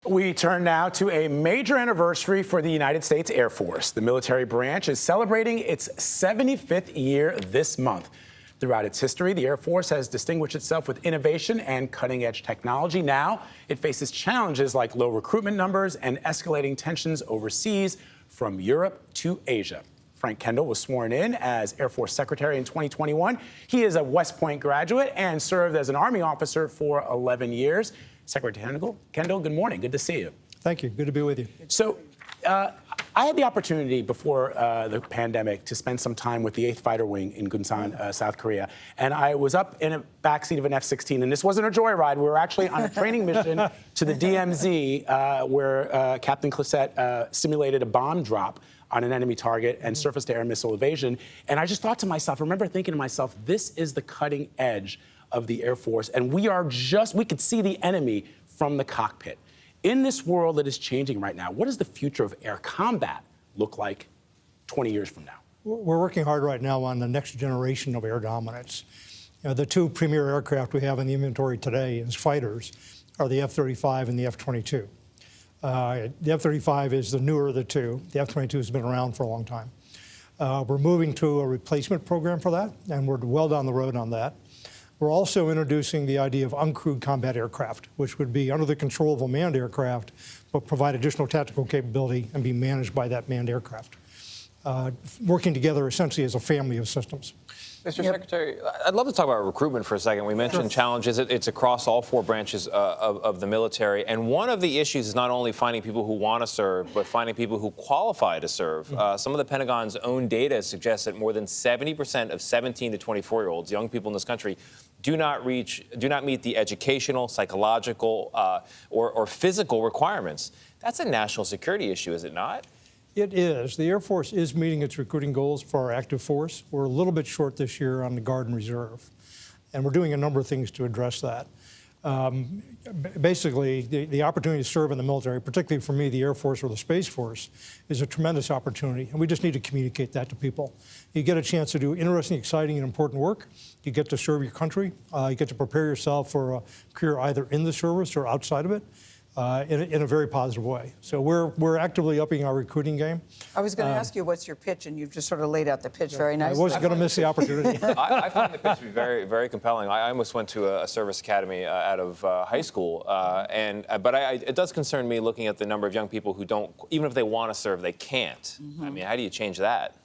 We turn now to a major anniversary for the United States Air Force. The military branch is celebrating its 75th year this month. Throughout its history, the Air Force has distinguished itself with innovation and cutting-edge technology. Now, it faces challenges like low recruitment numbers and escalating tensions overseas from Europe to Asia. Frank Kendall was sworn in as Air Force Secretary in 2021. He is a West Point graduate and served as an Army officer for 11 years. Secretary Kendall, good morning. Good to see you. Thank you. Good to be with you. So I had the opportunity before the pandemic to spend some time with the 8th Fighter Wing in Gunsan, South Korea. And I was up in a backseat of an F-16. And this wasn't a joyride. We were actually on a training mission to the DMZ where Captain Clisette simulated a bomb drop on an enemy target and surface-to-air missile evasion. And I just thought to myself, I remember thinking to myself, this is the cutting edge of the Air Force. And we could see the enemy from the cockpit. In this world that is changing right now, what does the future of air combat look like 20 years from now? We're working hard right now on the next generation of air dominance. The two premier aircraft we have in the inventory today as fighters are the F-35 and the F-22. The F-35 is the newer of the two. The F-22 has been around for a long time. We're moving to a replacement program for that, and we're well down the road on that. We're also introducing the idea of uncrewed combat aircraft, which would be under the control of a manned aircraft, but provide additional tactical capability and be managed by that manned aircraft, working together essentially as a family of systems. Mr. Secretary, I'd love to talk about recruitment for a second. We mentioned challenges. It's across all four branches of the military. And one of the issues is not only finding people who want to serve, but finding people who qualify to serve. Some of the Pentagon's own data suggests that more than 70% of 17 to 24-year-olds, young people in this country, do not meet the educational, psychological, or physical requirements. That's a national security issue, is it not? It is. The Air Force is meeting its recruiting goals for our active force. We're a little bit short this year on the Guard and Reserve, and we're doing a number of things to address that. Basically, the opportunity to serve in the military, particularly for me, the Air Force or the Space Force, is a tremendous opportunity, and we just need to communicate that to people. You get a chance to do interesting, exciting, and important work. You get to serve your country. You get to prepare yourself for a career either in the service or outside of it. In a very positive way. So we're actively upping our recruiting game. I was going to ask you what's your pitch, and you've just sort of laid out the pitch very nicely. I wasn't going to miss the opportunity. I find the pitch to be very, very compelling. I almost went to a service academy out of high school, but it does concern me looking at the number of young people who don't, even if they want to serve, they can't. I mean, how do you change that?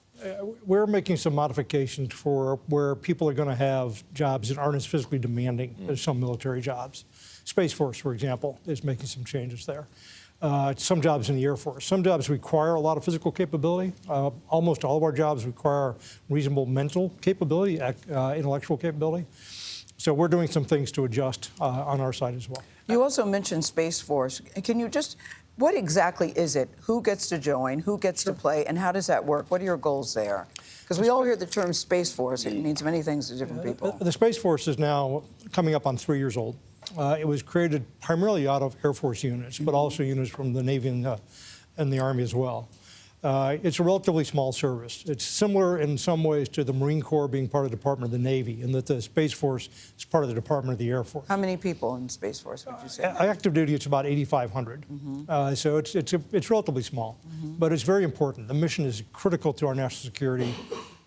We're making some modifications for where people are going to have jobs that aren't as physically demanding as some military jobs. Space Force, for example, is making some changes there. Some jobs in the Air Force. Some jobs require a lot of physical capability. Almost all of our jobs require reasonable mental capability, intellectual capability. So we're doing some things to adjust on our side as well. You also mentioned Space Force. Can you just, what exactly is it? Who gets to join? Who gets to play? And how does that work? What are your goals there? Because we all hear the term Space Force. It means many things to different people. The Space Force is now coming up on 3 years old. It was created primarily out of Air Force units, but also units from the Navy and the Army as well. It's a relatively small service. It's similar in some ways to the Marine Corps being part of the Department of the Navy, and that the Space Force is part of the Department of the Air Force. How many people in Space Force would you say? Active duty, it's about 8,500. So it's relatively small, but it's very important. The mission is critical to our national security.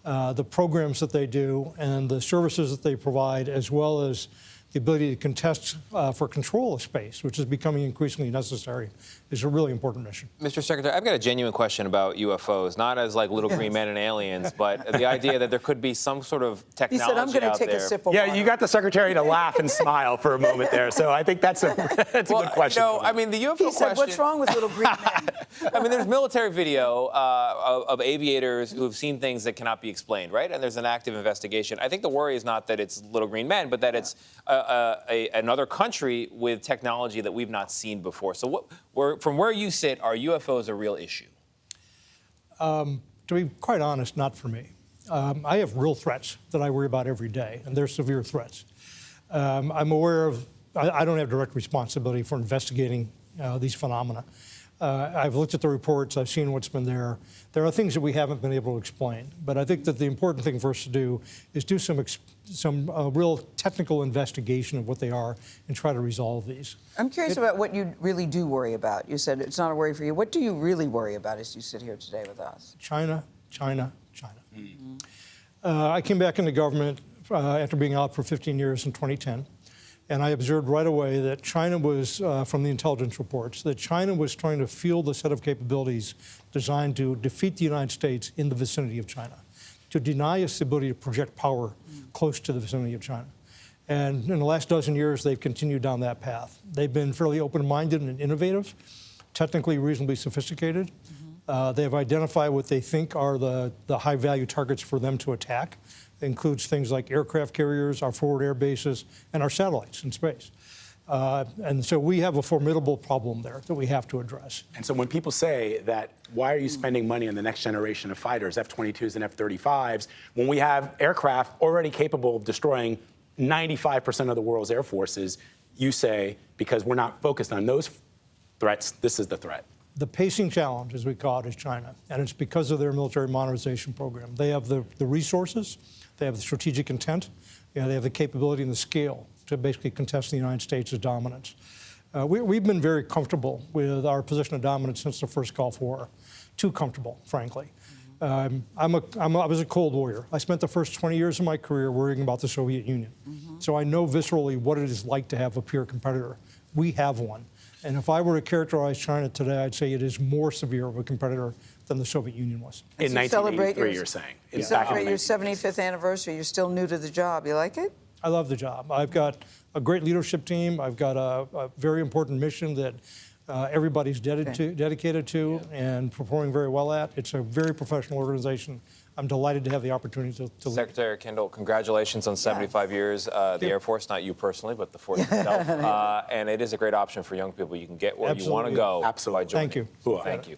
The programs that they do and the services that they provide, as well as the ability to contest for control of space, which is becoming increasingly necessary, is a really important mission. Mr. Secretary, I've got a genuine question about UFOs, not as like little green men and aliens, but the idea that there could be some sort of technology out there. He said, I'm going to take a sip of water. Yeah, you got the Secretary to laugh and smile for a moment there, so I think that's a good question. No, I mean, the UFO question. He said, what's wrong with little green men? I mean, there's military video of aviators who have seen things that cannot be explained, right? And there's an active investigation. I think the worry is not that it's little green men, but that it's another country with technology that we've not seen before. So from where you sit, are UFOs a real issue? To be quite honest, not for me. I have real threats that I worry about every day, and they're severe threats. I'm aware of, I don't have direct responsibility for investigating these phenomena, I've looked at the reports, I've seen what's been there. There are things that we haven't been able to explain, but I think that the important thing for us to do is do some real technical investigation of what they are and try to resolve these. I'm curious about what you really do worry about. You said it's not a worry for you. What do you really worry about as you sit here today with us? China, China, China. I came back into government after being out for 15 years in 2010. And I observed right away that China was, from the intelligence reports, that China was trying to field a set of capabilities designed to defeat the United States in the vicinity of China, to deny us the ability to project power close to the vicinity of China. And in the last dozen years, they've continued down that path. They've been fairly open-minded and innovative, technically reasonably sophisticated. They have identified what they think are the high-value targets for them to attack. It includes things like aircraft carriers, our forward air bases, and our satellites in space. And so we have a formidable problem there that we have to address. And so when people say that, why are you spending money on the next generation of fighters, F-22s and F-35s, when we have aircraft already capable of destroying 95% of the world's air forces, you say, because we're not focused on those threats, this is the threat. The pacing challenge, as we call it, is China, and it's because of their military modernization program. They have the resources, they have the strategic intent, they have the capability and the scale to basically contest the United States' dominance. We've been very comfortable with our position of dominance since the first Gulf War. Too comfortable, frankly. I was a Cold Warrior. I spent the first 20 years of my career worrying about the Soviet Union. So I know viscerally what it is like to have a peer competitor. We have one. And if I were to characterize China today, I'd say it is more severe of a competitor than the Soviet Union was. In 1983, you're saying. You celebrate your 75th anniversary. You're still new to the job. You like it? I love the job. I've got a great leadership team. I've got a very important mission that everybody's dedicated to and performing very well at. It's a very professional organization. I'm delighted to have the opportunity to lead. Secretary Kendall, congratulations on 75 years. The Air Force, not you personally, but the Force itself. And it is a great option for young people. You can get where you want to go by joining. Thank you. Thank you.